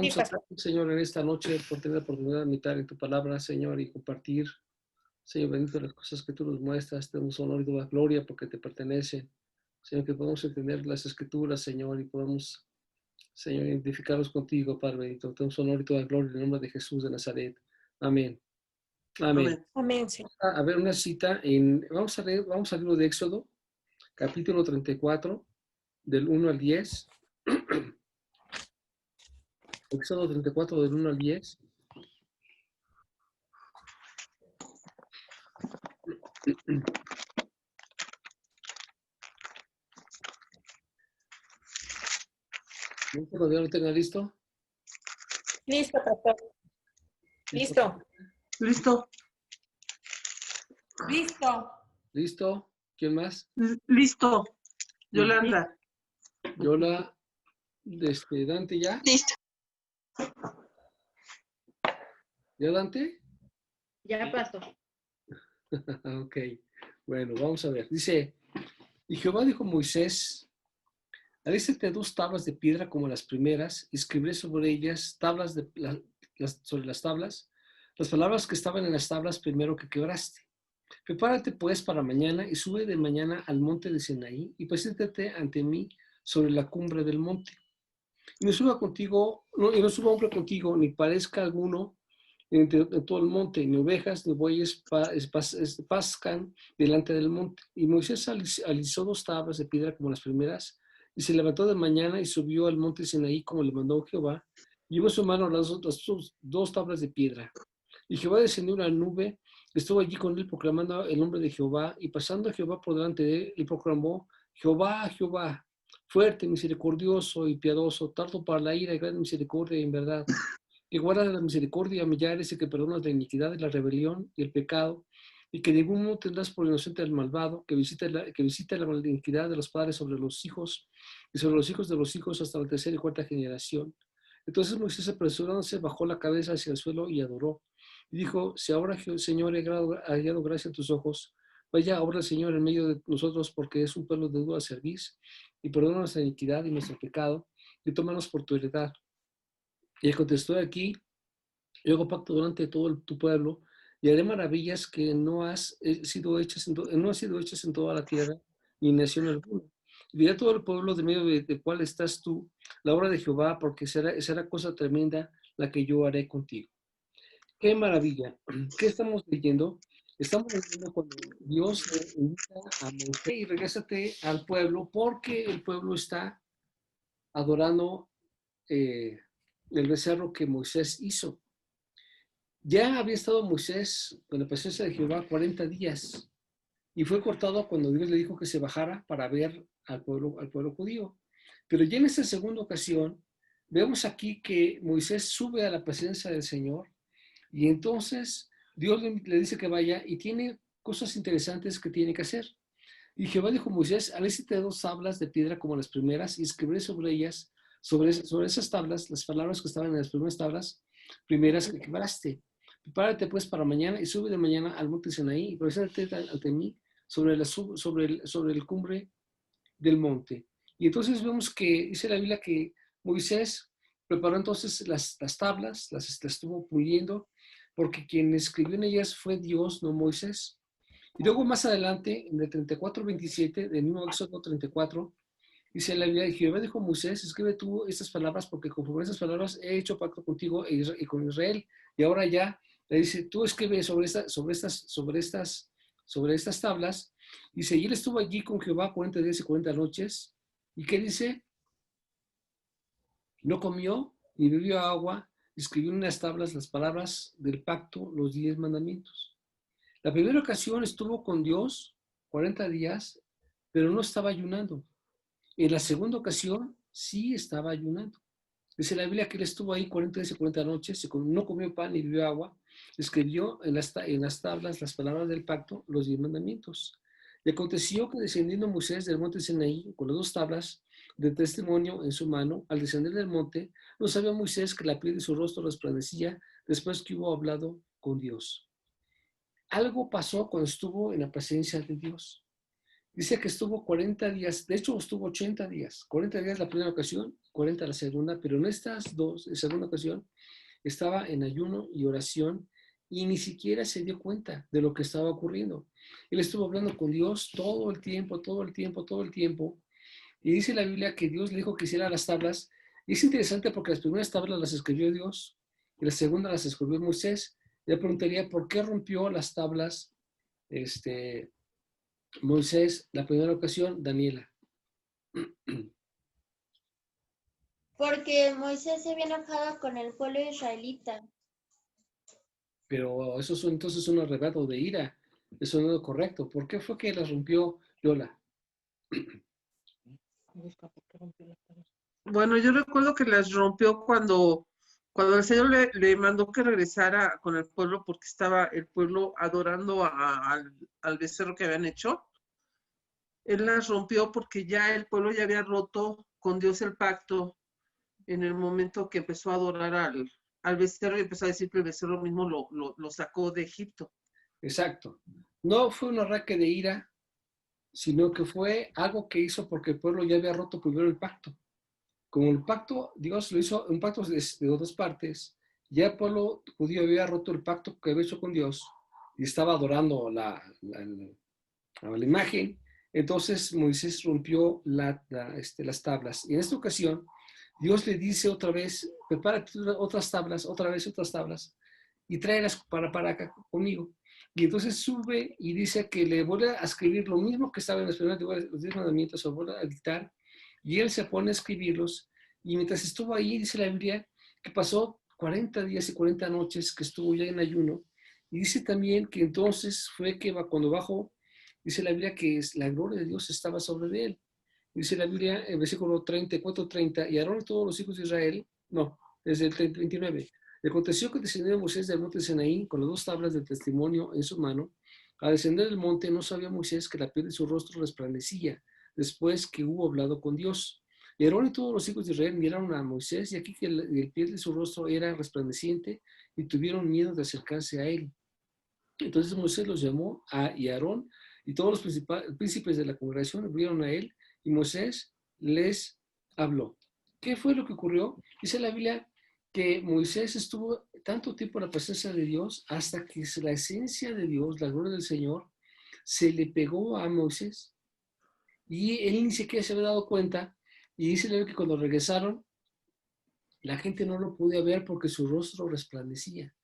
Sí, vamos a estar, Señor, en esta noche por tener la oportunidad de meditar en tu palabra, Señor, y compartir, Señor, bendito las cosas que tú nos muestras. Te damos honor y toda gloria porque te pertenecen. Señor, que podamos entender las escrituras, Señor, y podamos, Señor, identificarlos contigo, Padre bendito. Te damos honor y toda gloria en el nombre de Jesús de Nazaret. Amén. Amén. Amén. Amén, Señor. A ver una cita vamos a leer, vamos al libro de Éxodo, capítulo 34, del 1 al 10. Éxodo 34, del 1 al 10. Cuando ya lo tenga listo. Listo, pastor. Listo. Listo. Listo. ¿Listo? ¿Quién más? Listo. Yolanda. Yola, Dante, ¿ya? Listo. ¿Ya, Dante? Ya, pastor. Ok. Bueno, vamos a ver. Dice, y Jehová dijo a Moisés, alístate 2 tablas de piedra como las primeras, y escribiré sobre ellas sobre las tablas, las palabras que estaban en las tablas primero que quebraste. Prepárate pues para mañana y sube de mañana al monte de Sinaí y preséntate ante mí sobre la cumbre del monte. Y no suba hombre contigo, ni parezca alguno en todo el monte, ni ovejas, ni bueyes pascan delante del monte. Y Moisés alisó 2 tablas de piedra como las primeras, y se levantó de mañana y subió al monte Sinaí como le mandó Jehová, y llevó en su mano las 2 tablas de piedra. Y Jehová descendió una nube, estuvo allí con él proclamando el nombre de Jehová, y pasando Jehová por delante de él, y proclamó, Jehová, Jehová, fuerte, misericordioso y piadoso, tardo para la ira y gran misericordia y en verdad, que guarda la misericordia a millares y que perdona la iniquidad y la rebelión y el pecado, y que ningún modo tendrás por inocente al malvado, que visita la iniquidad de los padres sobre los hijos y sobre los hijos de los hijos hasta la 3ª y 4ª generación. Entonces Moisés, apresurándose, bajó la cabeza hacia el suelo y adoró. Y dijo, si ahora, Señor, he hallado gracia en tus ojos, vaya ahora el Señor en medio de nosotros, porque es un pueblo de dura cerviz, y perdona nuestra iniquidad y nuestro pecado, y tómanos por tu heredad. Y él contestó aquí, yo hago pacto delante de todo tu pueblo, y haré maravillas que no han sido hechas en toda la tierra, ni en nación alguna. Y diré a todo el pueblo de medio del cual estás tú, la obra de Jehová, porque será cosa tremenda la que yo haré contigo. ¡Qué maravilla! ¿Qué estamos leyendo? Estamos leyendo cuando Dios le invita a Moisés y regrésate al pueblo, porque el pueblo está adorando el becerro que Moisés hizo. Ya había estado Moisés con la presencia de Jehová 40 días y fue cortado cuando Dios le dijo que se bajara para ver al pueblo judío. Pero ya en esta segunda ocasión, vemos aquí que Moisés sube a la presencia del Señor y entonces Dios le dice que vaya y tiene cosas interesantes que tiene que hacer. Y Jehová dijo a Moisés, alístate 2 tablas de piedra como las primeras y escribiré sobre ellas, sobre esas tablas, las palabras que estaban en las primeras tablas, primeras que quebraste. Prepárate pues para mañana y sube de mañana al monte Sinaí y preséntate ante mí sobre el cumbre del monte. Y entonces vemos que dice la Biblia que Moisés preparó entonces las tablas, las estuvo puliendo, porque quien escribió en ellas fue Dios, no Moisés. Y luego más adelante, en el 34:27, del mismo Éxodo 34, dice la Biblia, Jehová dijo a Moisés, escribe tú estas palabras, porque conforme a estas palabras he hecho pacto contigo y con Israel. Y ahora ya le dice, tú escribe sobre estas tablas. Dice, y él estuvo allí con Jehová 40 días y 40 noches. ¿Y qué dice? No comió ni bebió agua, escribió en las tablas las palabras del pacto, los 10 mandamientos. La primera ocasión estuvo con Dios 40 días, pero no estaba ayunando. En la segunda ocasión sí estaba ayunando. Dice la Biblia que él estuvo ahí 40 días y 40 noches, no comió pan ni bebió agua, escribió en las tablas las palabras del pacto, los 10 mandamientos. Y aconteció que descendiendo Moisés del monte Sinaí con las 2 tablas de testimonio en su mano, al descender del monte, no sabía Moisés que la piel de su rostro resplandecía después que hubo hablado con Dios. Algo pasó cuando estuvo en la presencia de Dios. Dice que estuvo 40 días, de hecho estuvo 80 días, 40 días la primera ocasión, 40 la segunda, pero en estas dos, en segunda ocasión, estaba en ayuno y oración y ni siquiera se dio cuenta de lo que estaba ocurriendo. Él estuvo hablando con Dios todo el tiempo, todo el tiempo, todo el tiempo. Y dice la Biblia que Dios le dijo que hiciera las tablas. Y es interesante porque las primeras tablas las escribió Dios y las segundas las escribió Moisés. Le preguntaría por qué rompió las tablas Moisés la primera ocasión, Daniela. Porque Moisés se había enojado con el pueblo israelita. Pero eso es entonces un arrebato de ira. Eso no es lo correcto. ¿Por qué fue que las rompió Yola? Bueno, yo recuerdo que las rompió cuando el Señor le mandó que regresara con el pueblo porque estaba el pueblo adorando al becerro que habían hecho. Él las rompió porque ya el pueblo ya había roto con Dios el pacto en el momento que empezó a adorar al becerro y empezó a decir que el becerro mismo lo sacó de Egipto. Exacto. No fue un arranque de ira, sino que fue algo que hizo porque el pueblo ya había roto primero el pacto. Como el pacto, Dios lo hizo, un pacto de otras partes, ya el pueblo judío había roto el pacto que había hecho con Dios y estaba adorando a la imagen. Entonces Moisés rompió las tablas. Y en esta ocasión, Dios le dice otra vez, prepárate otras tablas, otra vez otras tablas, y tráelas para acá conmigo. Y entonces sube y dice que le vuelve a escribir lo mismo que estaba en los 10 mandamientos, se vuelve a dictar, y él se pone a escribirlos. Y mientras estuvo ahí, dice la Biblia, que pasó 40 días y 40 noches que estuvo ya en ayuno. Y dice también que entonces fue que cuando bajó, dice la Biblia que la gloria de Dios estaba sobre él. Dice la Biblia en versículo 34-30, y Aarón y todos los hijos de Israel, no, desde el 29. Le aconteció que descendió Moisés del monte de Sinaí con las 2 tablas de testimonio en su mano. Al descender del monte no sabía Moisés que la piel de su rostro resplandecía después que hubo hablado con Dios. Y Aarón y todos los hijos de Israel miraron a Moisés y aquí que el piel de su rostro era resplandeciente y tuvieron miedo de acercarse a él. Entonces Moisés los llamó y Aarón y todos los príncipes de la congregación vieron a él y Moisés les habló. ¿Qué fue lo que ocurrió? Dice la Biblia que Moisés estuvo tanto tiempo en la presencia de Dios hasta que la esencia de Dios, la gloria del Señor, se le pegó a Moisés. Y él ni siquiera se había dado cuenta. Y dice la Biblia que cuando regresaron, la gente no lo podía ver porque su rostro resplandecía.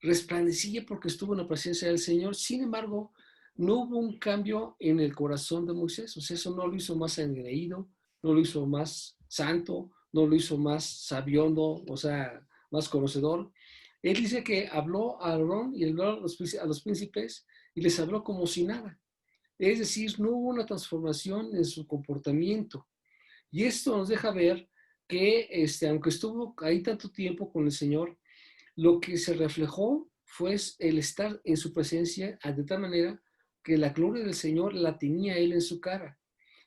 Resplandecía porque estuvo en la presencia del Señor. Sin embargo, no hubo un cambio en el corazón de Moisés. O sea, eso no lo hizo más engreído, no lo hizo más santo, no lo hizo más sabiondo, o sea, más conocedor. Él dice que habló a Aarón y habló a los príncipes y les habló como si nada. Es decir, no hubo una transformación en su comportamiento. Y esto nos deja ver que, aunque estuvo ahí tanto tiempo con el Señor, lo que se reflejó fue el estar en su presencia de tal manera que la gloria del Señor la tenía él en su cara.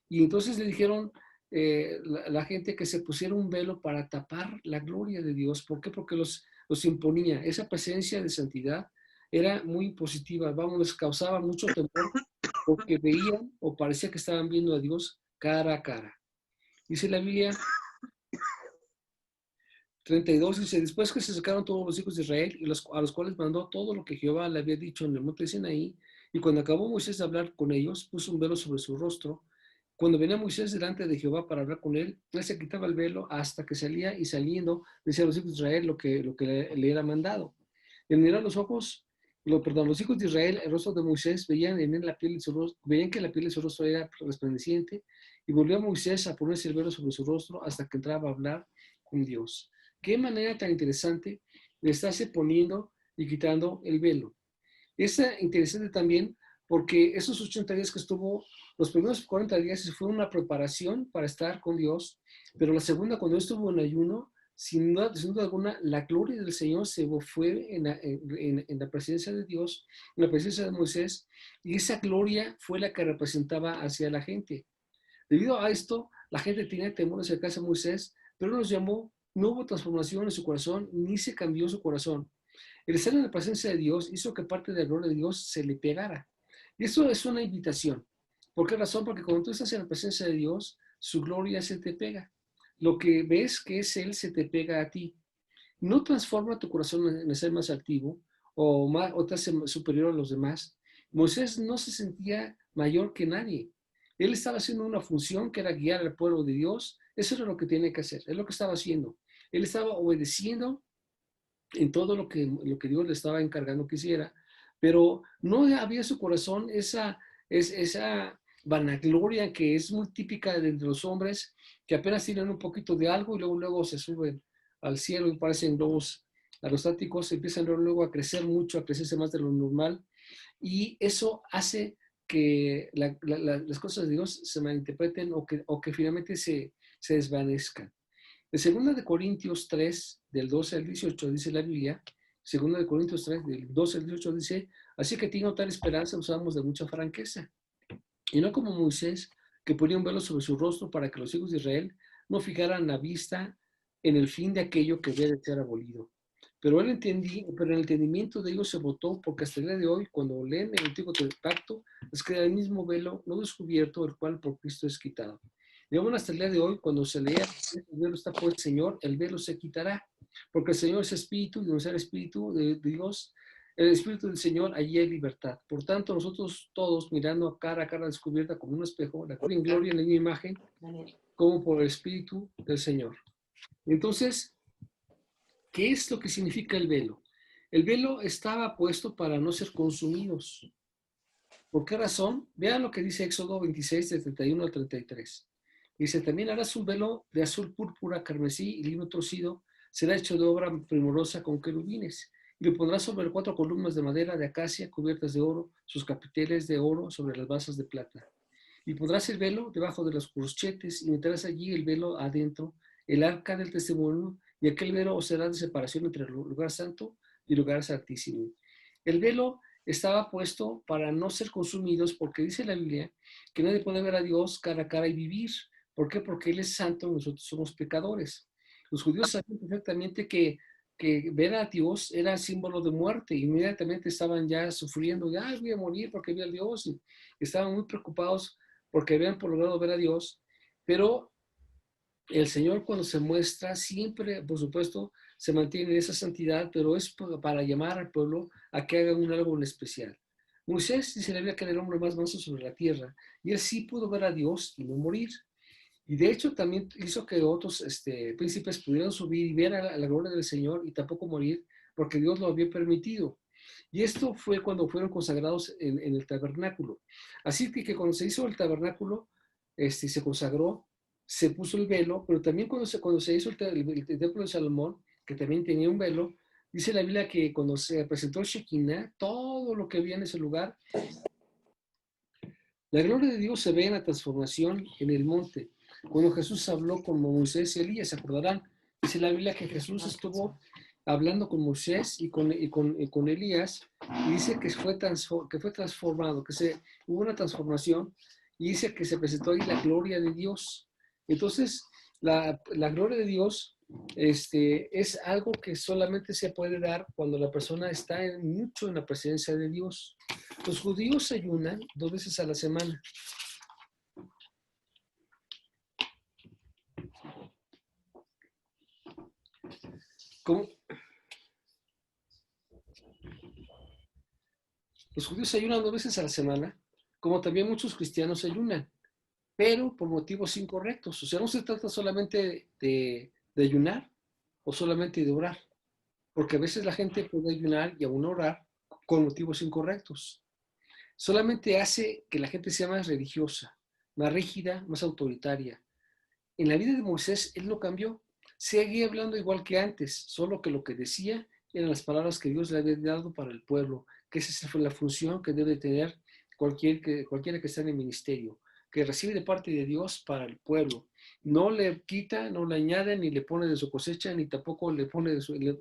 Y entonces le dijeron la gente que se pusiera un velo para tapar la gloria de Dios. ¿Por qué? Porque los imponía. Esa presencia de santidad era muy positiva. Vamos, les causaba mucho temor porque veían o parecía que estaban viendo a Dios cara a cara. Dice la Biblia 32, dice, después que se sacaron todos los hijos de Israel y a los cuales mandó todo lo que Jehová le había dicho en el monte de Sinaí, y cuando acabó Moisés de hablar con ellos, puso un velo sobre su rostro. Cuando venía Moisés delante de Jehová para hablar con él se quitaba el velo hasta que salía y saliendo decía a los hijos de Israel lo que le era mandado. Y al mirar los ojos, los hijos de Israel, el rostro de Moisés, veían en él la piel de su rostro, veían que la piel de su rostro era resplandeciente, y volvió a Moisés a ponerse el velo sobre su rostro hasta que entraba a hablar con Dios. Qué manera tan interesante de estarse poniendo y quitando el velo. Es interesante también porque esos 80 días que estuvo, los primeros 40 días fue una preparación para estar con Dios, pero la segunda, cuando estuvo en ayuno, sin duda alguna, la gloria del Señor se fue en la presencia de Dios, en la presencia de Moisés, y esa gloria fue la que representaba hacia la gente. Debido a esto, la gente tenía temor de acercarse a Moisés, pero nos llamó, no hubo transformación en su corazón, ni se cambió su corazón. El estar en la presencia de Dios hizo que parte de la gloria de Dios se le pegara. Y eso es una invitación. ¿Por qué razón? Porque cuando tú estás en la presencia de Dios, su gloria se te pega. Lo que ves que es Él se te pega a ti. No transforma tu corazón en ser más activo o te hace superior a los demás. Moisés no se sentía mayor que nadie. Él estaba haciendo una función que era guiar al pueblo de Dios. Eso era lo que tenía que hacer. Es lo que estaba haciendo. Él estaba obedeciendo en todo lo que Dios le estaba encargando que hiciera, pero no había en su corazón esa vanagloria que es muy típica de entre los hombres, que apenas tienen un poquito de algo y luego se suben al cielo y parecen globos aerostáticos, empiezan luego a crecer mucho, a crecerse más de lo normal, y eso hace que las cosas de Dios se malinterpreten o que finalmente se desvanezcan. En 2 de Corintios 3, del 12 al 18, dice la Biblia, 2 de Corintios 3, del 12 al 18, dice, así que tengo tal esperanza, usamos de mucha franqueza. Y no como Moisés, que ponía un velo sobre su rostro para que los hijos de Israel no fijaran la vista en el fin de aquello que debe ser abolido. Pero el entendimiento de ellos se botó, porque hasta el día de hoy, cuando leen el Antiguo Pacto, les queda el mismo velo no descubierto, el cual por Cristo es quitado. Y aún hasta el día de hoy, cuando se lea, el velo está por el Señor, el velo se quitará, porque el Señor es espíritu, y donde sea el espíritu de Dios, el espíritu del Señor, allí hay libertad. Por tanto, nosotros todos, mirando a cara descubierta como un espejo, la gloria en gloria en la misma imagen, como por el espíritu del Señor. Entonces, ¿qué es lo que significa el velo? El velo estaba puesto para no ser consumidos. ¿Por qué razón? Vean lo que dice Éxodo 26, de 31 al 33. Dice, también harás un velo de azul púrpura, carmesí y lino torcido, será hecho de obra primorosa con querubines, y lo pondrás sobre 4 columnas de madera de acacia cubiertas de oro, sus capiteles de oro sobre las basas de plata. Y pondrás el velo debajo de los corchetes y meterás allí el velo adentro, el arca del testimonio, y aquel velo será de separación entre el lugar santo y el lugar santísimo. El velo estaba puesto para no ser consumidos, porque dice la Biblia que nadie puede ver a Dios cara a cara y vivir. ¿Por qué? Porque Él es santo y nosotros somos pecadores. Los judíos sabían perfectamente que ver a Dios era símbolo de muerte. Inmediatamente estaban ya sufriendo, ya voy a morir porque vi a Dios. Y estaban muy preocupados porque habían logrado ver a Dios. Pero el Señor, cuando se muestra, siempre, por supuesto, se mantiene en esa santidad, pero es para llamar al pueblo a que hagan un algo en especial. Moisés dice la Biblia que era el hombre más manso sobre la tierra, y él sí pudo ver a Dios y no morir. Y de hecho también hizo que otros príncipes pudieran subir y ver a la gloria del Señor y tampoco morir, porque Dios lo había permitido. Y esto fue cuando fueron consagrados en el tabernáculo. Así que cuando se hizo el tabernáculo, se consagró, se puso el velo, pero también cuando se hizo el templo de Salomón, que también tenía un velo, dice la Biblia que cuando se presentó el Shekinah, todo lo que había en ese lugar, la gloria de Dios se ve en la transformación en el monte. Cuando Jesús habló con Moisés y Elías, ¿se acordarán? Dice la Biblia que Jesús estuvo hablando con Moisés y con Elías, y dice que fue transformado, hubo una transformación, y dice que se presentó ahí la gloria de Dios. Entonces, la gloria de Dios es algo que solamente se puede dar cuando la persona está mucho en la presencia de Dios. Los judíos ayunan 2 veces a la semana. ¿Cómo? Los judíos ayunan 2 veces a la semana, como también muchos cristianos ayunan, pero por motivos incorrectos. O sea, no se trata solamente de ayunar o solamente de orar, porque a veces la gente puede ayunar y aún orar con motivos incorrectos. Solamente hace que la gente sea más religiosa, más rígida, más autoritaria. En la vida de Moisés, él no cambió. Seguía hablando igual que antes, solo que lo que decía eran las palabras que Dios le había dado para el pueblo, que esa fue la función que debe tener cualquiera que esté en el ministerio, que recibe de parte de Dios para el pueblo. No le quita, no le añade, ni le pone de su cosecha, ni tampoco le pone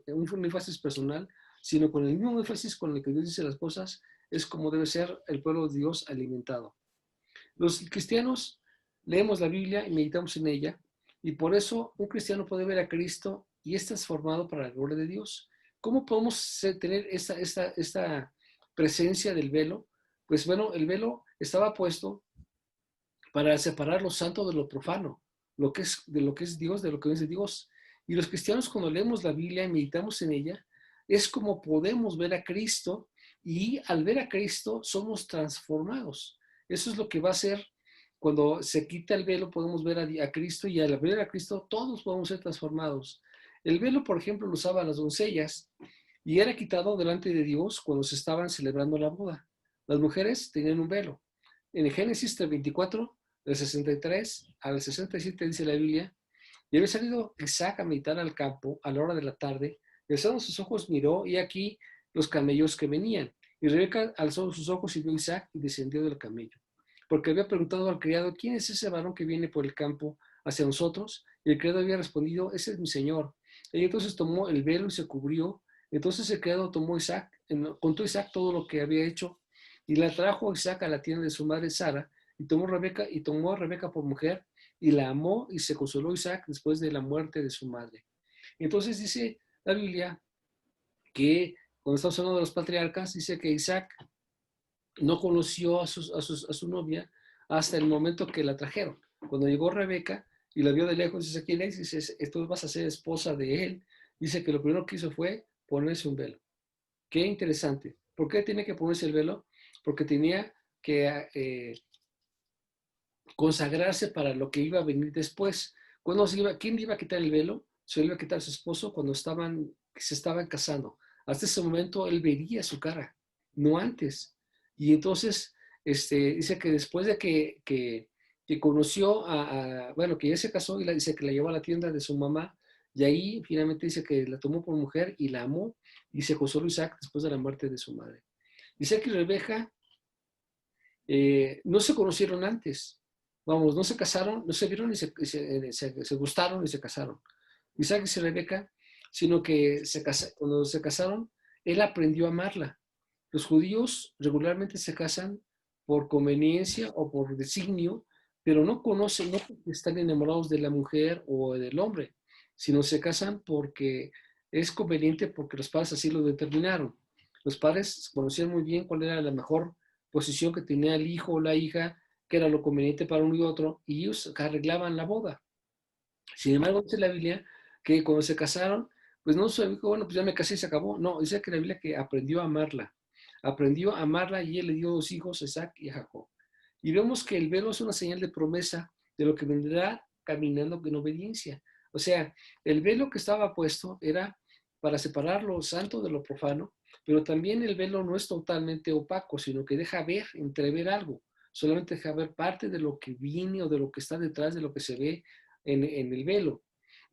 un énfasis personal, sino con el mismo énfasis con el que Dios dice las cosas, es como debe ser el pueblo de Dios alimentado. Los cristianos leemos la Biblia y meditamos en ella, y por eso un cristiano puede ver a Cristo y es transformado para la gloria de Dios. ¿Cómo podemos tener esta presencia del velo? Pues bueno, el velo estaba puesto para separar lo santo de lo profano, de lo que es Dios, de lo que no es de Dios. Y los cristianos cuando leemos la Biblia y meditamos en ella, es como podemos ver a Cristo y al ver a Cristo somos transformados. Eso es lo que va a ser cuando se quita el velo, podemos ver a Cristo y al ver a Cristo todos podemos ser transformados. El velo, por ejemplo, lo usaban las doncellas y era quitado delante de Dios cuando se estaban celebrando la boda. Las mujeres tenían un velo. En Génesis 24, del 63 al 67 dice la Biblia, y había salido Isaac a meditar al campo a la hora de la tarde, y alzando sus ojos miró, y aquí los camellos que venían. Y Rebeca alzó sus ojos y vio a Isaac y descendió del camello. Porque había preguntado al criado, ¿quién es ese varón que viene por el campo hacia nosotros? Y el criado había respondido, ese es mi señor. Y entonces tomó el velo y se cubrió. Entonces el criado contó a Isaac todo lo que había hecho, y la trajo a Isaac a la tienda de su madre Sara, y tomó a Rebeca por mujer, y la amó, y se consoló Isaac después de la muerte de su madre. Entonces dice la Biblia que, cuando estamos hablando de los patriarcas, dice que Isaac no conoció a su novia hasta el momento que la trajeron. Cuando llegó Rebeca y la vio de lejos, dice, ¿quién es? Dice, tú vas a ser esposa de él. Dice que lo primero que hizo fue ponerse un velo. Qué interesante. ¿Por qué tiene que ponerse el velo? Porque tenía que consagrarse para lo que iba a venir después. ¿Quién iba a quitar el velo? Se lo iba a quitar su esposo cuando se estaban casando. Hasta ese momento él vería su cara, no antes. Y entonces dice que después de que conoció bueno, que ya se casó y dice que la llevó a la tienda de su mamá, y ahí finalmente dice que la tomó por mujer y la amó, y se consoló Isaac después de la muerte de su madre. Dice que Rebeca no se conocieron antes. Vamos, no se casaron, no se vieron y se gustaron y se casaron. Isaac y Rebeca, sino que cuando se casaron, él aprendió a amarla. Los judíos regularmente se casan por conveniencia o por designio, pero no conocen, no porque están enamorados de la mujer o del hombre, sino se casan porque es conveniente, porque los padres así lo determinaron. Los padres conocían muy bien cuál era la mejor posición que tenía el hijo o la hija, que era lo conveniente para uno y otro, y ellos arreglaban la boda. Sin embargo, dice la Biblia que cuando se casaron, pues no se dijo, bueno, pues ya me casé y se acabó. No, dice que la Biblia que aprendió a amarla y él le dio 2 hijos, Isaac y Jacob. Y vemos que el velo es una señal de promesa de lo que vendrá caminando en obediencia. O sea, el velo que estaba puesto era para separar lo santo de lo profano, pero también el velo no es totalmente opaco, sino que deja ver, entrever algo. Solamente deja ver parte de lo que viene o de lo que está detrás de lo que se ve en el velo.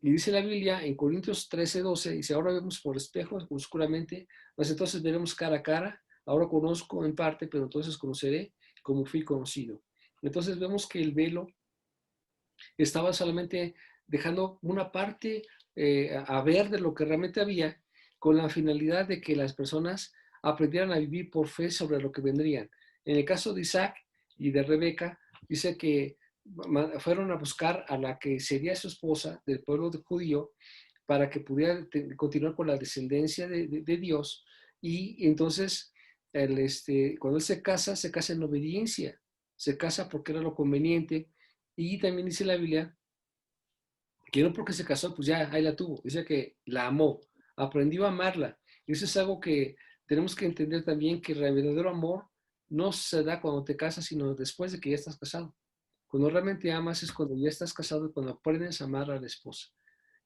Y dice la Biblia en Corintios 13:12, dice, ahora vemos por espejos oscuramente, mas entonces veremos cara a cara. Ahora conozco en parte, pero entonces conoceré como fui conocido. Entonces vemos que el velo estaba solamente dejando una parte a ver de lo que realmente había, con la finalidad de que las personas aprendieran a vivir por fe sobre lo que vendrían. En el caso de Isaac y de Rebeca, dice que fueron a buscar a la que sería su esposa del pueblo judío para que pudiera continuar con la descendencia de Dios. Y entonces, cuando él se casa en obediencia, se casa porque era lo conveniente. Y también dice la Biblia que no porque se casó, pues ya ahí la tuvo. Dice que la amó, aprendió a amarla. Y eso es algo que tenemos que entender también, que el verdadero amor no se da cuando te casas, sino después de que ya estás casado. Cuando realmente amas es cuando ya estás casado y cuando aprendes a amar a la esposa.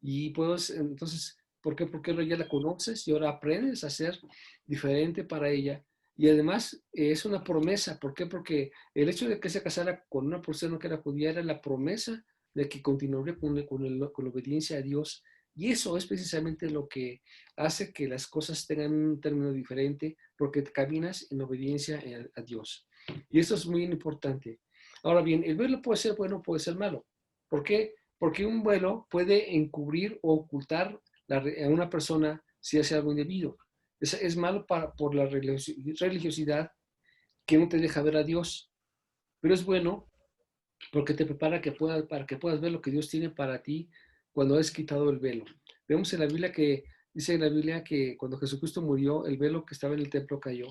Y pues entonces, ¿por qué? Porque ya la conoces y ahora aprendes a ser diferente para ella. Y además es una promesa. ¿Por qué? Porque el hecho de que se casara con una persona que era judía era la promesa de que continuaría con la obediencia a Dios. Y eso es precisamente lo que hace que las cosas tengan un término diferente, porque caminas en obediencia a Dios. Y eso es muy importante. Ahora bien, el velo puede ser bueno, puede ser malo. ¿Por qué? Porque un velo puede encubrir o ocultar a una persona si hace algo indebido. Es malo por la religiosidad que no te deja ver a Dios. Pero es bueno porque te prepara para que puedas ver lo que Dios tiene para ti cuando has quitado el velo. Vemos en la Biblia dice en la Biblia que cuando Jesucristo murió, el velo que estaba en el templo cayó.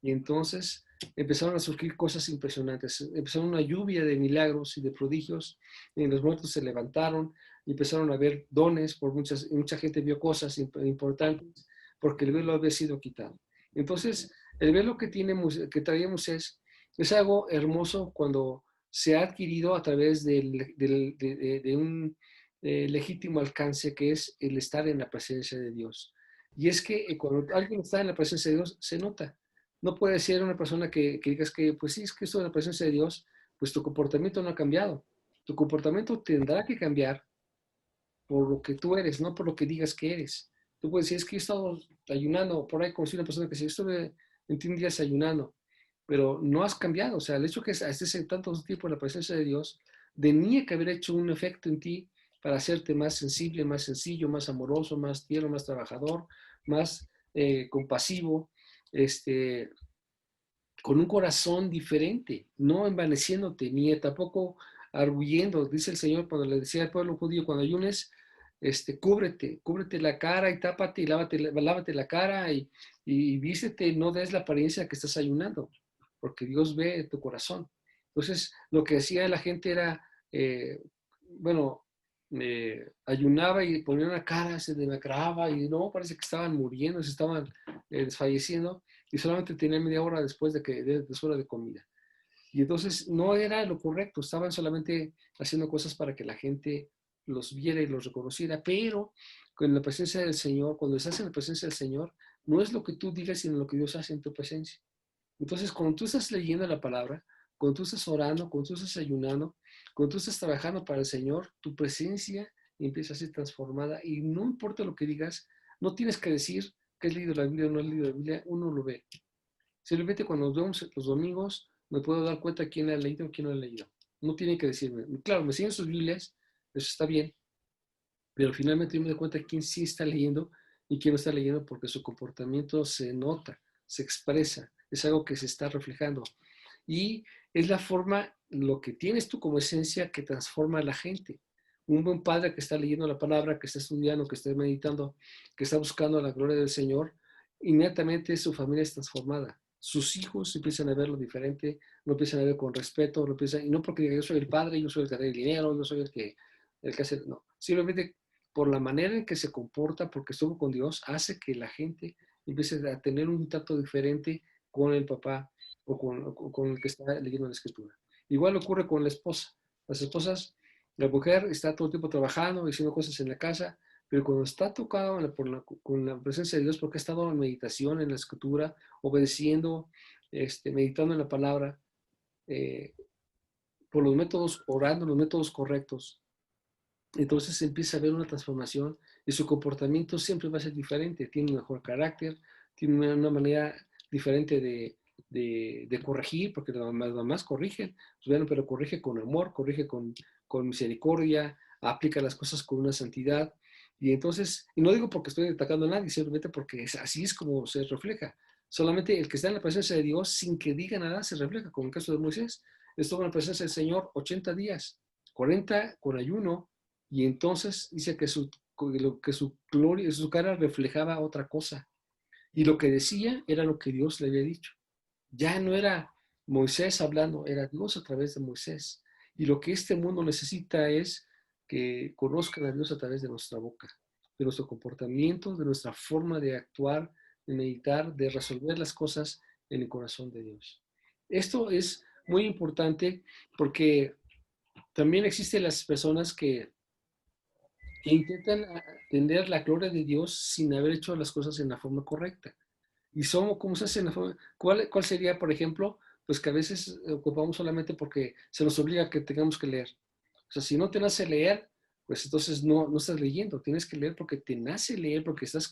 Y entonces empezaron a surgir cosas impresionantes. Empezaron una lluvia de milagros y de prodigios, y los muertos se levantaron, y empezaron a ver dones, mucha gente vio cosas importantes, porque el velo había sido quitado. Entonces, el velo que traía Moisés es algo hermoso cuando se ha adquirido a través de un legítimo alcance, que es el estar en la presencia de Dios. Y es que cuando alguien está en la presencia de Dios, se nota. No puede ser una persona que digas que, pues sí, es que esto de la presencia de Dios, pues tu comportamiento no ha cambiado. Tu comportamiento tendrá que cambiar por lo que tú eres, no por lo que digas que eres. Tú puedes decir, es que he estado ayunando, por ahí conocí una persona que dice, estuve 21 días ayunando, pero no has cambiado. O sea, el hecho que estés tanto tiempo en la presencia de Dios, tenía que haber hecho un efecto en ti para hacerte más sensible, más sencillo, más amoroso, más tierno, más trabajador, más compasivo, con un corazón diferente, no envaneciéndote, ni tampoco arguyendo. Dice el Señor cuando le decía al pueblo judío, cuando ayunes, cúbrete la cara y tápate y lávate la cara y vístete, no des la apariencia que estás ayunando, porque Dios ve tu corazón. Entonces, lo que decía la gente era, bueno, ayunaba y ponía una cara, se demacraba y no, parece que estaban muriendo, se estaban desfalleciendo, y solamente tenían media hora después de su hora de comida. Y entonces no era lo correcto, estaban solamente haciendo cosas para que la gente los viera y los reconociera, pero con la presencia del Señor, cuando estás en la presencia del Señor, no es lo que tú digas, sino lo que Dios hace en tu presencia. Entonces, cuando tú estás leyendo la palabra, cuando tú estás orando, cuando tú estás ayunando, cuando tú estás trabajando para el Señor, tu presencia empieza a ser transformada, y no importa lo que digas, no tienes que decir que has leído la Biblia o no has leído la Biblia, uno lo ve. Simplemente cuando nos vemos los domingos, me puedo dar cuenta quién ha leído o quién no ha leído. No tienen que decirme. Claro, me siguen sus Biblias, eso está bien, pero finalmente yo me doy cuenta quién sí está leyendo y quién no está leyendo, porque su comportamiento se nota, se expresa, es algo que se está reflejando. Y es la forma, lo que tienes tú como esencia, que transforma a la gente. Un buen padre que está leyendo la palabra, que está estudiando, que está meditando, que está buscando la gloria del Señor, inmediatamente su familia es transformada. Sus hijos empiezan a verlo diferente, lo empiezan a ver con respeto, y no porque diga yo soy el padre, yo soy el que da el dinero, yo soy el que hace, no. Simplemente por la manera en que se comporta, porque estuvo con Dios, hace que la gente empiece a tener un trato diferente con el papá o con el que está leyendo la escritura. Igual ocurre con la esposa. Las esposas, la mujer está todo el tiempo trabajando, haciendo cosas en la casa, pero cuando está tocado con la presencia de Dios, porque ha estado en meditación, en la escritura, obedeciendo, meditando en la palabra, por los métodos, orando los métodos correctos, entonces empieza a haber una transformación y su comportamiento siempre va a ser diferente. Tiene un mejor carácter, tiene una manera diferente de corregir, porque las mamás corrigen, pues bueno, pero corrige con amor, corrige con misericordia, aplica las cosas con una santidad. Y entonces, y no digo porque estoy atacando a nadie, simplemente porque así es como se refleja. Solamente el que está en la presencia de Dios, sin que diga nada, se refleja, como en el caso de Moisés. Estuvo en la presencia del Señor 80 días, 40 con ayuno, y entonces dice que su gloria, su cara reflejaba otra cosa. Y lo que decía era lo que Dios le había dicho. Ya no era Moisés hablando, era Dios a través de Moisés. Y lo que este mundo necesita es que conozcan a Dios a través de nuestra boca, de nuestro comportamiento, de nuestra forma de actuar, de meditar, de resolver las cosas en el corazón de Dios. Esto es muy importante porque también existen las personas que intentan atender la gloria de Dios sin haber hecho las cosas en la forma correcta. ¿Y cómo se hace en la forma? ¿Cuál sería, por ejemplo? Pues que a veces ocupamos solamente porque se nos obliga a que tengamos que leer. O sea, si no te nace leer, pues entonces no estás leyendo. Tienes que leer porque te nace leer, porque estás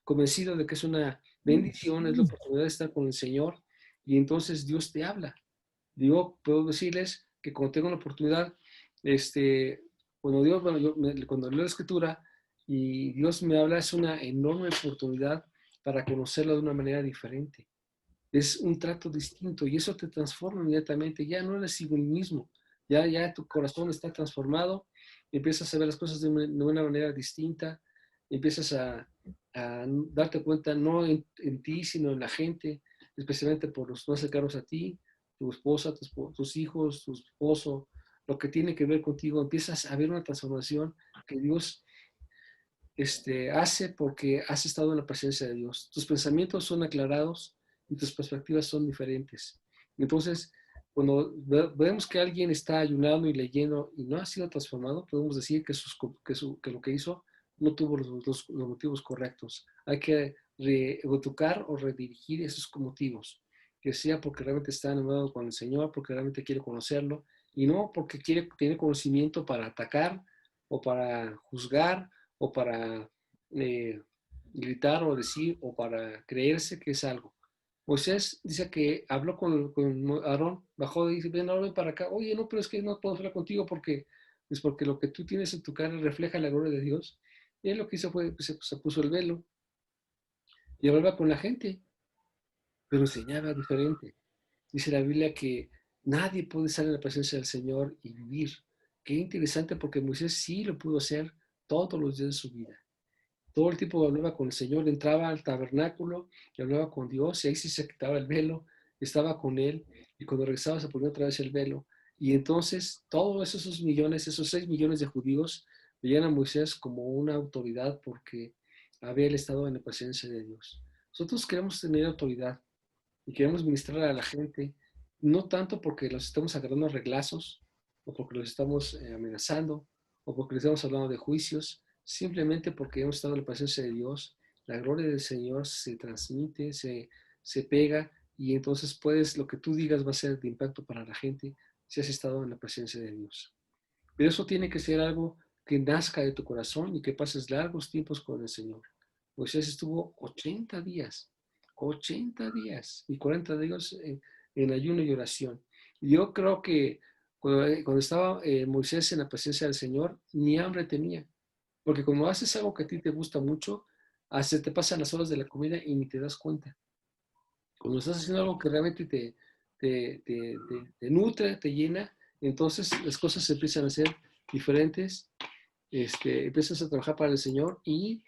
convencido de que es una bendición, es la oportunidad de estar con el Señor, y entonces Dios te habla. Yo puedo decirles que cuando tengo la oportunidad, cuando leo la escritura y Dios me habla, es una enorme oportunidad para conocerlo de una manera diferente. Es un trato distinto y eso te transforma inmediatamente. Ya no eres igual mismo, ya tu corazón está transformado, empiezas a ver las cosas de una manera distinta, empiezas a darte cuenta no en ti, sino en la gente, especialmente por los más cercanos a ti, tu esposa, tus hijos, tu esposo, lo que tiene que ver contigo, empiezas a ver una transformación que Dios hace porque has estado en la presencia de Dios. Tus pensamientos son aclarados y tus perspectivas son diferentes. Entonces, cuando vemos que alguien está ayunando y leyendo y no ha sido transformado, podemos decir que lo que hizo no tuvo los motivos correctos. Hay que retocar o redirigir esos motivos, que sea porque realmente está enamorado con el Señor, porque realmente quiere conocerlo, y no porque tiene conocimiento para atacar o para juzgar o para gritar o decir o para creerse que es algo. Moisés dice que habló con Aarón, bajó y dice, ven Aarón para acá. Oye, no, pero es que no puedo hablar contigo porque lo que tú tienes en tu cara refleja la gloria de Dios. Y él lo que hizo fue, pues, se puso el velo y hablaba con la gente, pero enseñaba diferente. Dice la Biblia que nadie puede estar en la presencia del Señor y vivir. Qué interesante porque Moisés sí lo pudo hacer todos los días de su vida. Todo el tiempo hablaba con el Señor, entraba al tabernáculo y hablaba con Dios, y ahí sí se quitaba el velo, estaba con Él, y cuando regresaba se ponía otra vez el velo. Y entonces todos esos millones, esos 6 millones de judíos, veían a Moisés como una autoridad porque había estado en la presencia de Dios. Nosotros queremos tener autoridad y queremos ministrar a la gente, no tanto porque los estamos agarrando a reglazos, o porque los estamos amenazando, o porque les estamos hablando de juicios, simplemente porque hemos estado en la presencia de Dios, la gloria del Señor se transmite, se pega, y entonces lo que tú digas va a ser de impacto para la gente si has estado en la presencia de Dios. Pero eso tiene que ser algo que nazca de tu corazón y que pases largos tiempos con el Señor. Moisés estuvo 80 días y 40 días en ayuno y oración. Y yo creo que cuando estaba Moisés en la presencia del Señor, ni hambre tenía. Porque cuando haces algo que a ti te gusta mucho, se te pasan las horas de la comida y ni te das cuenta. Cuando estás haciendo algo que realmente te nutre, te llena, entonces las cosas se empiezan a ser diferentes, empiezas a trabajar para el Señor y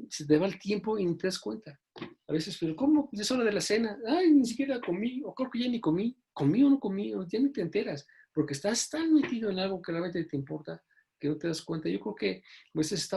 se te va el tiempo y ni te das cuenta. A veces, pero ¿cómo? Pues es hora de la cena. Ay, ni siquiera comí, o creo que ya ni comí. ¿Comí o no comí? Ya ni te enteras, porque estás tan metido en algo que realmente te importa que no te das cuenta. Yo creo que pues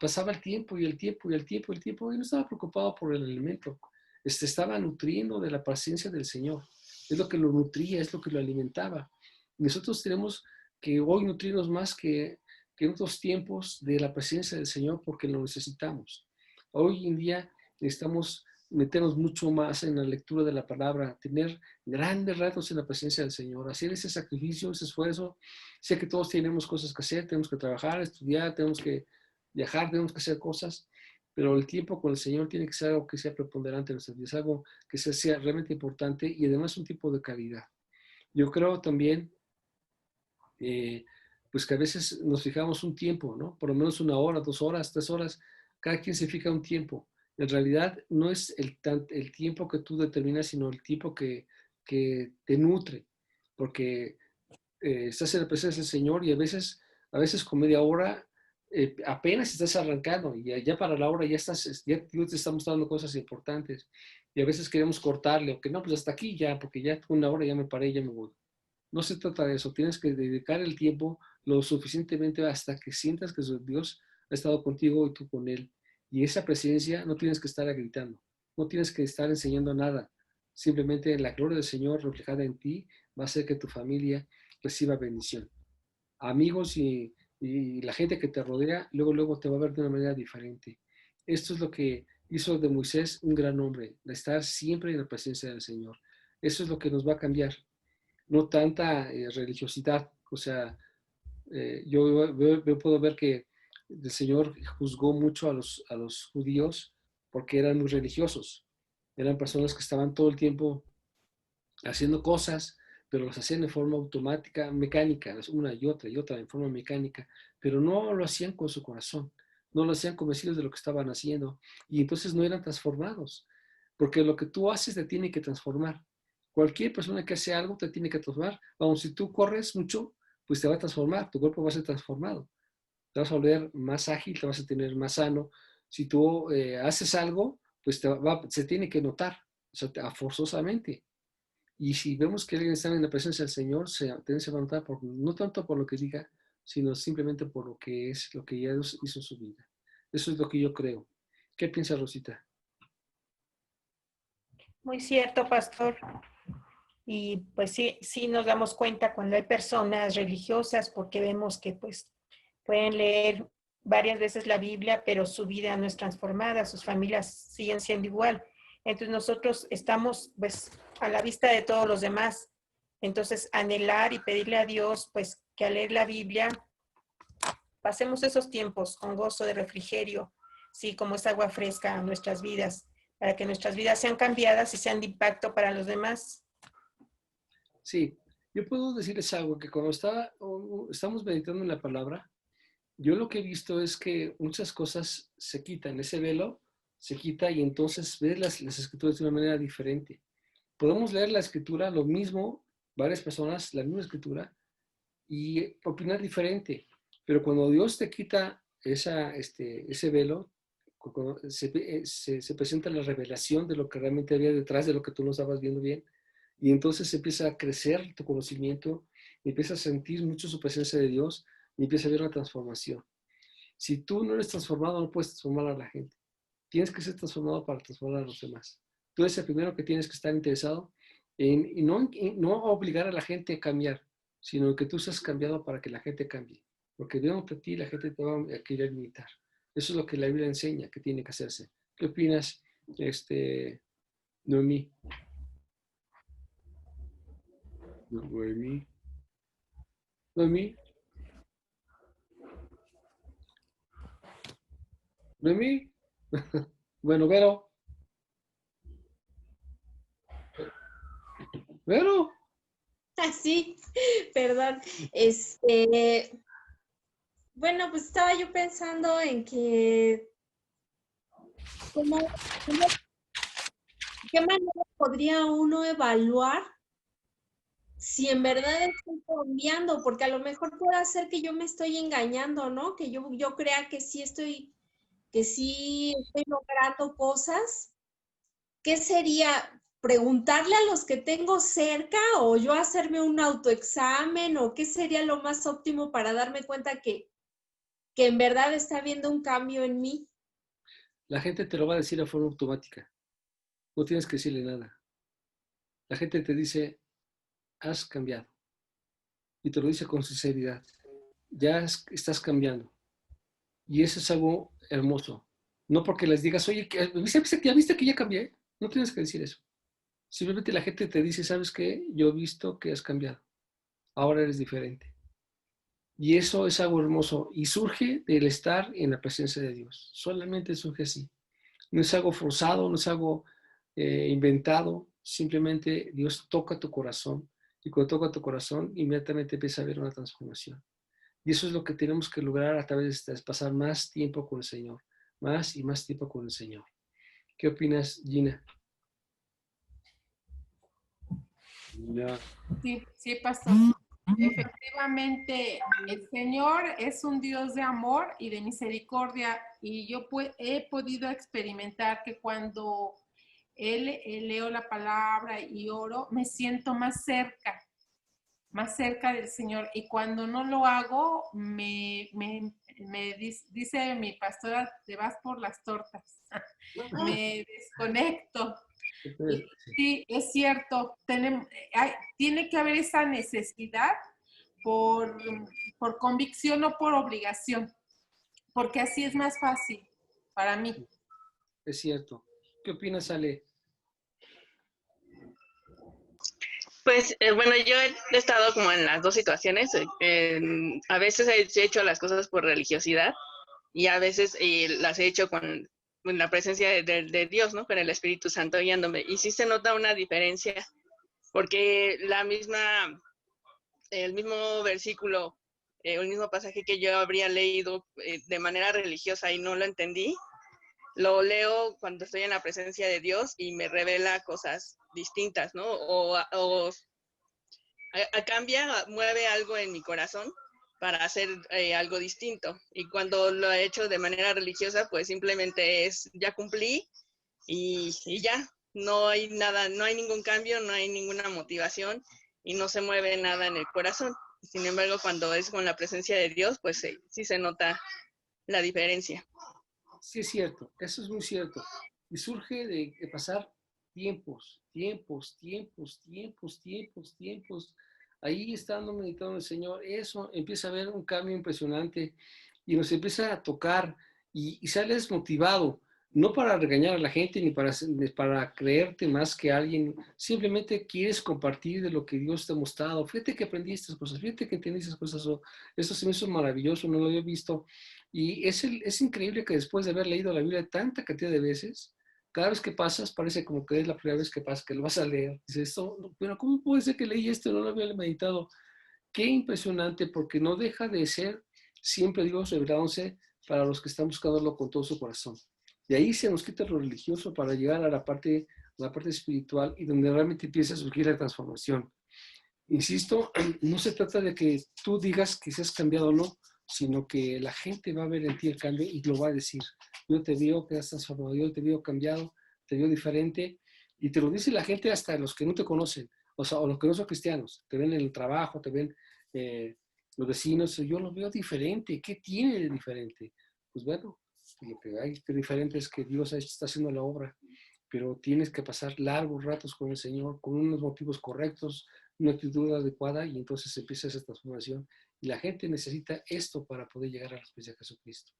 pasaba el tiempo y el tiempo y el tiempo y el tiempo y no estaba preocupado por el alimento. Estaba nutriendo de la paciencia del Señor. Es lo que lo nutría, es lo que lo alimentaba. Y nosotros tenemos que hoy nutrirnos más que en otros tiempos de la presencia del Señor porque lo necesitamos. Hoy en día necesitamos meternos mucho más en la lectura de la palabra, tener grandes retos en la presencia del Señor, hacer ese sacrificio, ese esfuerzo. Sé que todos tenemos cosas que hacer, tenemos que trabajar, estudiar, tenemos que viajar, tenemos que hacer cosas, pero el tiempo con el Señor tiene que ser algo que sea preponderante en nuestras vidas, algo que sea realmente importante y además un tipo de calidad. Yo creo también pues que a veces nos fijamos un tiempo, ¿no? Por lo menos 1 hora, 2 horas, 3 horas, cada quien se fija un tiempo. En realidad no es el tiempo que tú determinas, sino el tiempo que te nutre, porque estás en la presencia del Señor y a veces con media hora apenas estás arrancando y ya para la hora ya Dios te está mostrando cosas importantes y a veces queremos cortarle, o que no, pues hasta aquí ya, porque ya 1 hora ya me paré, ya me voy. No se trata de eso, tienes que dedicar el tiempo lo suficientemente hasta que sientas que Dios ha estado contigo y tú con Él. Y esa presencia no tienes que estar gritando, no tienes que estar enseñando nada. Simplemente la gloria del Señor reflejada en ti va a hacer que tu familia reciba bendición. Amigos y la gente que te rodea, luego te va a ver de una manera diferente. Esto es lo que hizo de Moisés un gran hombre, de estar siempre en la presencia del Señor. Eso es lo que nos va a cambiar. No tanta religiosidad. O sea, yo puedo ver que el Señor juzgó mucho a los judíos porque eran muy religiosos. Eran personas que estaban todo el tiempo haciendo cosas, pero las hacían de forma automática, mecánica, una y otra en forma mecánica, pero no lo hacían con su corazón, no lo hacían convencidos de lo que estaban haciendo y entonces no eran transformados, porque lo que tú haces te tiene que transformar. Cualquier persona que hace algo te tiene que transformar. Vamos, si tú corres mucho, pues te va a transformar, tu cuerpo va a ser transformado. Te vas a volver más ágil, te vas a tener más sano. Si tú haces algo, pues se tiene que notar. O sea, forzosamente. Y si vemos que alguien está en la presencia del Señor, tenemos que levantar no tanto por lo que diga, sino simplemente por lo que es, lo que ya Dios hizo en su vida. Eso es lo que yo creo. ¿Qué piensa Rosita? Muy cierto, pastor. Y pues sí, sí nos damos cuenta cuando hay personas religiosas porque vemos que pues pueden leer varias veces la Biblia, pero su vida no es transformada, sus familias siguen siendo igual. Entonces nosotros estamos pues a la vista de todos los demás. Entonces anhelar y pedirle a Dios pues que al leer la Biblia pasemos esos tiempos con gozo de refrigerio, sí, como es agua fresca a nuestras vidas, para que nuestras vidas sean cambiadas y sean de impacto para los demás. Sí, yo puedo decirles algo, que cuando estamos meditando en la palabra, yo lo que he visto es que muchas cosas se quitan, ese velo se quita y entonces ves las escrituras de una manera diferente. Podemos leer la escritura, lo mismo, varias personas, la misma escritura, y opinar diferente. Pero cuando Dios te quita ese velo, cuando se presenta la revelación de lo que realmente había detrás de lo que tú no estabas viendo bien, y entonces empieza a crecer tu conocimiento, y empiezas a sentir mucho su presencia de Dios, y empieza a haber una transformación. Si tú no eres transformado, no puedes transformar a la gente. Tienes que ser transformado para transformar a los demás. Tú eres el primero que tienes que estar interesado y no obligar a la gente a cambiar, sino que tú seas cambiado para que la gente cambie. Porque Dios a ti, la gente te va a querer imitar. Eso es lo que la Biblia enseña que tiene que hacerse. ¿Qué opinas, Noemí? Noemí. Noemí. Noemí. Bueno, Vero. Vero. Así, perdón. Bueno, pues estaba yo pensando en que ¿qué manera podría uno evaluar si en verdad estoy cambiando? Porque a lo mejor puede ser que yo me estoy engañando, ¿no? Que yo crea que sí estoy logrando cosas. ¿Qué sería? ¿Preguntarle a los que tengo cerca o yo hacerme un autoexamen o qué sería lo más óptimo para darme cuenta que en verdad está habiendo un cambio en mí? La gente te lo va a decir de forma automática. No tienes que decirle nada. La gente te dice, has cambiado. Y te lo dice con sinceridad. Estás cambiando. Y eso es algo hermoso. No porque les digas, oye, ¿ya viste que ya cambié? No tienes que decir eso. Simplemente la gente te dice, ¿sabes qué? Yo he visto que has cambiado. Ahora eres diferente. Y eso es algo hermoso. Y surge del estar en la presencia de Dios. Solamente surge así. No es algo forzado, no es algo inventado. Simplemente Dios toca tu corazón. Y cuando toca tu corazón, inmediatamente empieza a haber una transformación. Y eso es lo que tenemos que lograr a través de pasar más tiempo con el Señor. Más y más tiempo con el Señor. ¿Qué opinas, Gina? Gina. Sí, pastor. Efectivamente, el Señor es un Dios de amor y de misericordia y yo he podido experimentar que cuando leo la palabra y oro, me siento más cerca del Señor, y cuando no lo hago, me dice mi pastora, te vas por las tortas, me desconecto. Sí, es cierto, tiene que haber esa necesidad por convicción o por obligación, porque así es más fácil para mí. Es cierto. ¿Qué opinas, Ale? Pues bueno, yo he estado como en las dos situaciones. A veces he hecho las cosas por religiosidad y a veces las he hecho con la presencia de Dios, ¿no? Con el Espíritu Santo guiándome. Y sí se nota una diferencia, porque el mismo versículo, el mismo pasaje que yo habría leído de manera religiosa y no lo entendí, lo leo cuando estoy en la presencia de Dios y me revela cosas distintas, ¿no? Cambia, mueve algo en mi corazón para hacer algo distinto. Y cuando lo he hecho de manera religiosa, pues simplemente ya cumplí y ya. no hay nada, no hay ningún cambio, no hay ninguna motivación y no se mueve nada en el corazón. Sin embargo, cuando es con la presencia de Dios, pues sí se nota la diferencia. Sí, es cierto, eso es muy cierto. Y surge de pasar tiempos. Ahí estando meditando el Señor, eso empieza a haber un cambio impresionante y nos empieza a tocar y sales motivado, no para regañar a la gente ni para creerte más que alguien, simplemente quieres compartir de lo que Dios te ha mostrado. Fíjate que aprendí estas cosas, fíjate que entendí esas cosas, eso se me hizo maravilloso, no lo había visto. Y es increíble que después de haber leído la Biblia tanta cantidad de veces, cada vez que pasas parece como que es la primera vez que pasas, que lo vas a leer. Dices, esto, pero ¿cómo puede ser que leí esto y no lo había meditado? Qué impresionante, porque no deja de ser siempre Dios revelándose para los que están buscándolo con todo su corazón. De ahí se nos quita lo religioso para llegar a la parte espiritual y donde realmente empieza a surgir la transformación. Insisto, no se trata de que tú digas que seas cambiado o no, sino que la gente va a ver en ti el cambio y lo va a decir. Yo te veo que has transformado, yo te veo cambiado, te veo diferente, y te lo dice la gente hasta los que no te conocen, o sea, o los que no son cristianos, te ven en el trabajo, te ven los vecinos, yo lo veo diferente. ¿Qué tiene de diferente? Pues bueno, lo que hay de diferente es que Dios está haciendo la obra, pero tienes que pasar largos ratos con el Señor, con unos motivos correctos, una actitud adecuada, y entonces empieza esa transformación. Y la gente necesita esto para poder llegar a la presencia de Jesucristo.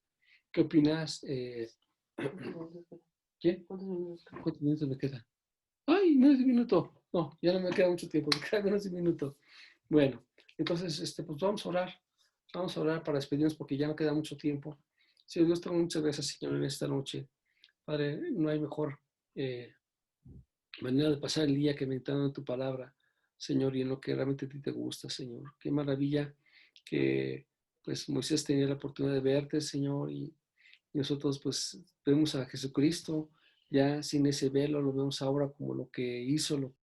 ¿Qué opinas? ¿Quién? ¿Cuántos minutos me quedan? ¡Ay, menos de un minuto! No, ya no me queda mucho tiempo, me queda menos de un minuto. Bueno, entonces, pues vamos a orar. Vamos a orar para despedirnos porque ya no queda mucho tiempo. Señor Dios, te doy muchas gracias, Señor, en esta noche. Padre, no hay mejor manera de pasar el día que meditando en tu palabra, Señor, y en lo que realmente a ti te gusta, Señor. Qué maravilla que pues Moisés tenía la oportunidad de verte, Señor, y nosotros pues vemos a Jesucristo ya sin ese velo, lo vemos ahora como lo que hizo,